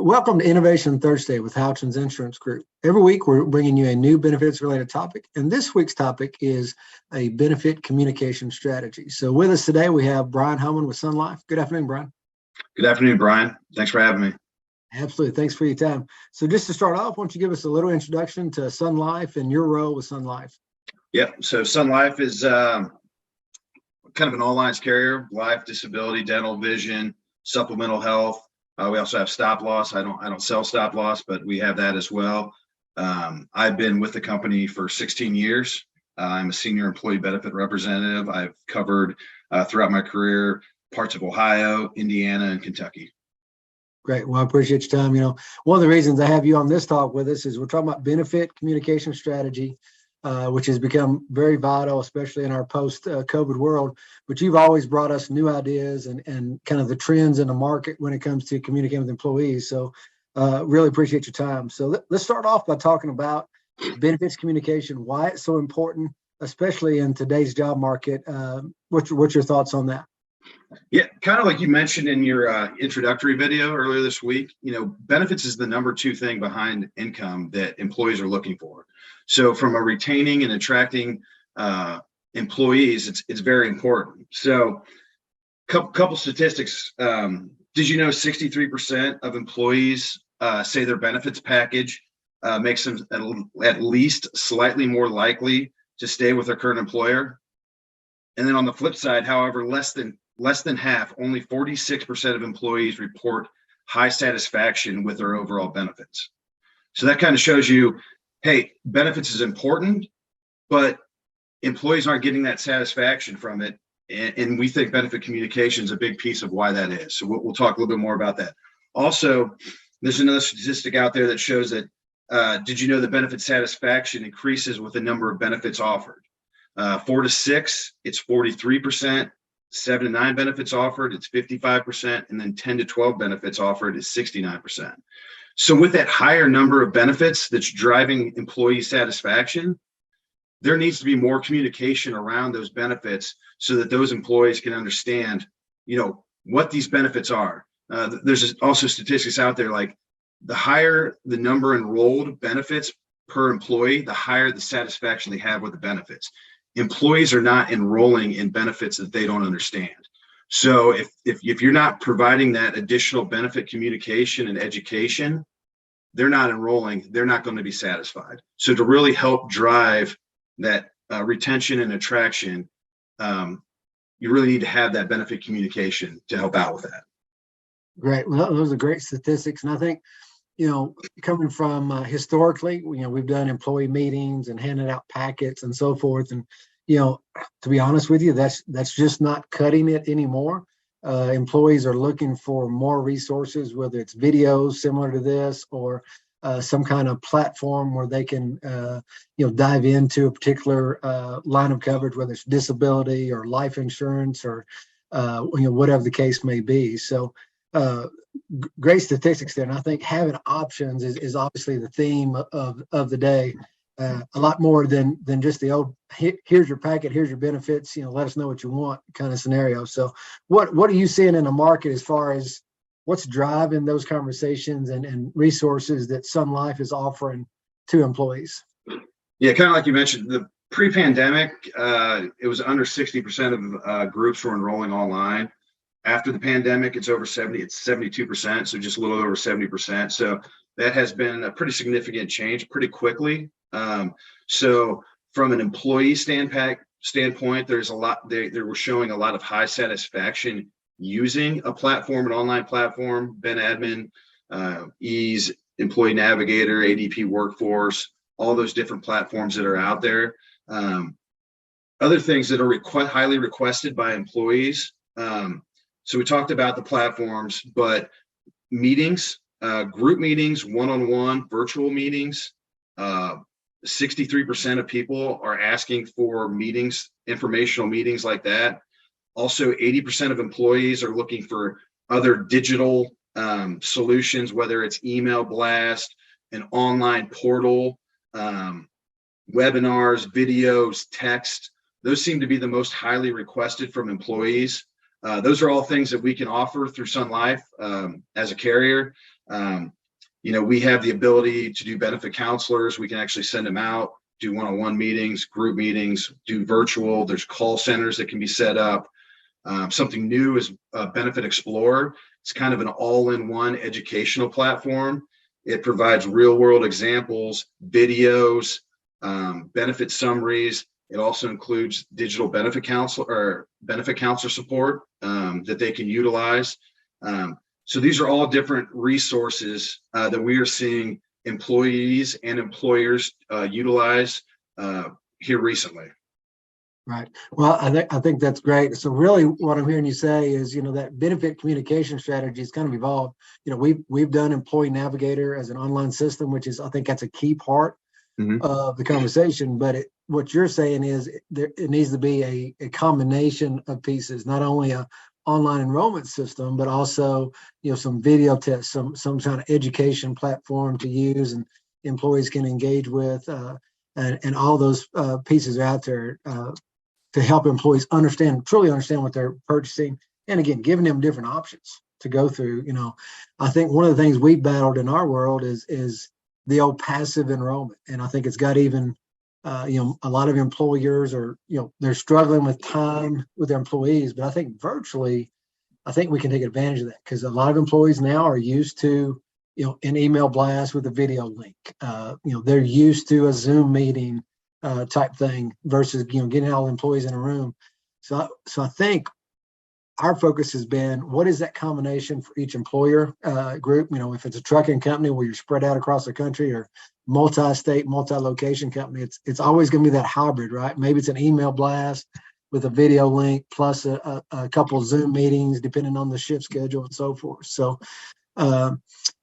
Welcome to Innovation Thursday with Houchins Insurance Group. Every week, we're bringing you a new benefits-related topic, and this week's topic is a benefit communication strategy. So with us today, we have Brian Homan with Sun Life. Good afternoon, Brian. Good afternoon, Brian. Thanks for having me. Absolutely. Thanks for your time. So just to start off, why don't you give us a little introduction to Sun Life and your role with Sun Life? Yep. So Sun Life is kind of an all lines carrier: life, disability, dental, vision, supplemental health. We also have stop loss. I don't sell stop loss, but we have that as well. I've been with the company for 16 years. I'm a senior employee benefit representative. I've covered throughout my career parts of Ohio, Indiana, and Kentucky. Great. Well, I appreciate your time. One of the reasons I have you on this talk with us is we're talking about benefit communication strategy, which has become very vital, especially in our post-COVID world. But you've always brought us new ideas and kind of the trends in the market when it comes to communicating with employees. So really appreciate your time. So let's start off by talking about benefits communication, why it's so important, especially in today's job market. What's your thoughts on that? Yeah, kind of like you mentioned in your introductory video earlier this week, benefits is the number two thing behind income that employees are looking for. So from a retaining and attracting employees, it's very important. So couple statistics. Did you know 63% of employees say their benefits package makes them at least slightly more likely to stay with their current employer? And then on the flip side, however, less than half, only 46% of employees report high satisfaction with their overall benefits. So that kind of shows you, hey, benefits is important, but employees aren't getting that satisfaction from it. And we think benefit communication is a big piece of why that is. So we'll talk a little bit more about that. Also, there's another statistic out there that shows that, did you know that benefit satisfaction increases with the number of benefits offered? 4 to 6, it's 43%. 7 to 9 benefits offered, it's 55%, and then 10 to 12 benefits offered is 69%. So with that higher number of benefits that's driving employee satisfaction, there needs to be more communication around those benefits so that those employees can understand, what these benefits are. There's also statistics out there like the higher the number enrolled benefits per employee, the higher the satisfaction they have with the benefits. Employees are not enrolling in benefits that they don't understand. So if you're not providing that additional benefit communication and education, they're not enrolling, they're not going to be satisfied. So to really help drive that retention and attraction, you really need to have that benefit communication to help out with that. Great. Well, those are great statistics. And I think, coming from historically, we've done employee meetings and handed out packets and so forth. And, to be honest with you, that's just not cutting it anymore. Employees are looking for more resources, whether it's videos similar to this or some kind of platform where they can, dive into a particular line of coverage, whether it's disability or life insurance or, whatever the case may be. So, great statistics there. And I think having options is obviously the theme of the day. A lot more than just the old, here's your packet, here's your benefits, let us know what you want kind of scenario. So what are you seeing in the market as far as what's driving those conversations and resources that Sun Life is offering to employees? Yeah, kind of like you mentioned, the pre-pandemic, it was under 60% of groups were enrolling online. After the pandemic, it's over 70, it's 72%, so just a little over 70%. So that has been a pretty significant change pretty quickly. So from an employee standpoint, there's a lot, they were showing a lot of high satisfaction using a platform, an online platform, BenAdmin, Ease, Employee Navigator, ADP Workforce, all those different platforms that are out there. Other things that are highly requested by employees. So we talked about the platforms, but meetings, group meetings, one-on-one, virtual meetings, 63% of people are asking for meetings, informational meetings like that. Also, 80% of employees are looking for other digital solutions, whether it's email blast, an online portal, webinars, videos, text. Those seem to be the most highly requested from employees. Those are all things that we can offer through Sun Life as a carrier. We have the ability to do benefit counselors. We can actually send them out, do one-on-one meetings, group meetings, do virtual. There's call centers that can be set up. Something new is Benefit Explorer. It's kind of an all-in-one educational platform. It provides real-world examples, videos, benefit summaries. It also includes digital benefit counselor support that they can utilize. So these are all different resources that we are seeing employees and employers utilize here recently. Right. Well, I think that's great. So really what I'm hearing you say is, that benefit communication strategy has kind of evolved. We've done Employee Navigator as an online system, which is, I think that's a key part of the conversation. But what you're saying is it needs to be a combination of pieces, not only a online enrollment system, but also, some video tests, some kind of education platform to use and employees can engage with, and all those pieces are out there to help employees truly understand what they're purchasing. And again, giving them different options to go through. I think one of the things we battled in our world is the old passive enrollment. And I think it's got even, a lot of employers are, they're struggling with time with their employees, but I think virtually, I think we can take advantage of that because a lot of employees now are used to, an email blast with a video link. They're used to a Zoom meeting type thing versus, getting all employees in a room. So I think our focus has been, what is that combination for each employer group? If it's a trucking company where you're spread out across the country or multi-state, multi-location company, it's always going to be that hybrid, right? Maybe it's an email blast with a video link plus a couple of Zoom meetings, depending on the shift schedule and so forth. So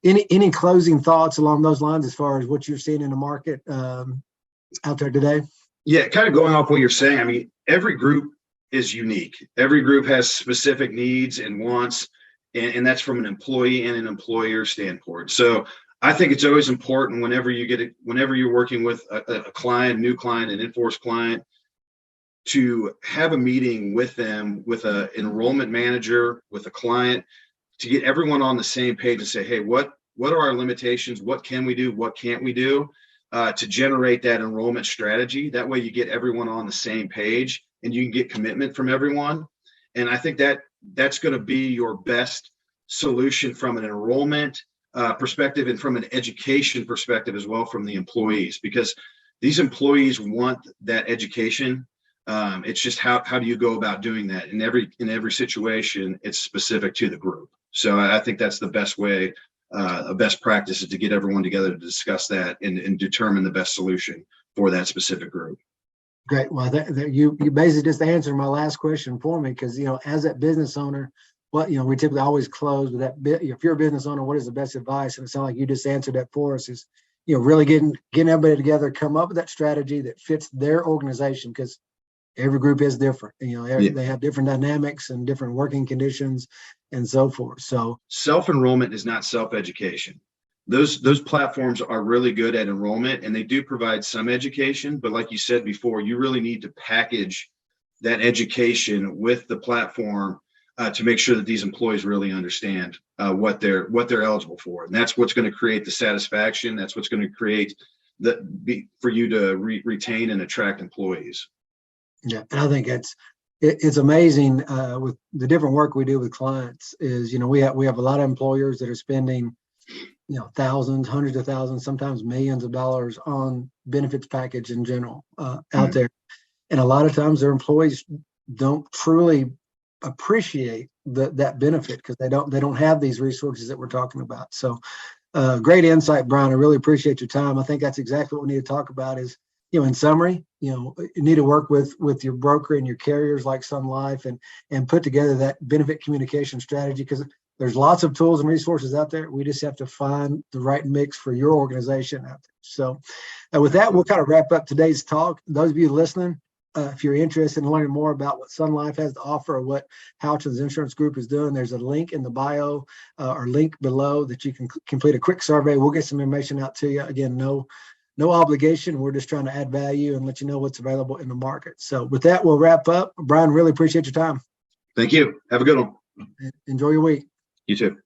any closing thoughts along those lines as far as what you're seeing in the market out there today? Yeah, kind of going off what you're saying. I mean, every group is unique. Every group has specific needs and wants, and that's from an employee and an employer standpoint. So I think it's always important whenever you're working with a client, new client, an in-force client, to have a meeting with them, with an enrollment manager, with a client, to get everyone on the same page and say, hey, what are our limitations? What can we do? What can't we do to generate that enrollment strategy? That way you get everyone on the same page and you can get commitment from everyone. And I think that's going to be your best solution from an enrollment perspective and from an education perspective as well from the employees, because these employees want that education. It's just how do you go about doing that? In every situation, it's specific to the group. So I think that's the best way, a best practice is to get everyone together to discuss that and determine the best solution for that specific group. Great. Well, you basically just answered my last question for me because, as that business owner, we typically always close with that bit. If you're a business owner, what is the best advice? And it sounds like you just answered that for us is, really getting everybody together, come up with that strategy that fits their organization because every group is different. They have different dynamics and different working conditions and so forth. So self-enrollment is not self-education. Those platforms are really good at enrollment and they do provide some education, but like you said before, you really need to package that education with the platform to make sure that these employees really understand what they're eligible for. And that's what's going to create the satisfaction. That's what's going to create for you to retain and attract employees. Yeah, and I think it's amazing with the different work we do with clients is, we have a lot of employers that are spending, thousands, hundreds of thousands, sometimes millions of dollars on benefits package in general out there. And a lot of times their employees don't truly appreciate that benefit because they don't have these resources that we're talking about. So great insight, Brian. I really appreciate your time. I think that's exactly what we need to talk about is, in summary, you need to work with your broker and your carriers like Sun Life and put together that benefit communication strategy because there's lots of tools and resources out there. We just have to find the right mix for your organization out there. So with that, we'll kind of wrap up today's talk. Those of you listening, if you're interested in learning more about what Sun Life has to offer or what Houchins Insurance Group is doing, there's a link in the bio or link below that you can complete a quick survey. We'll get some information out to you. Again, no obligation. We're just trying to add value and let you know what's available in the market. So with that, we'll wrap up. Brian, really appreciate your time. Thank you. Have a good one. Enjoy your week. You too.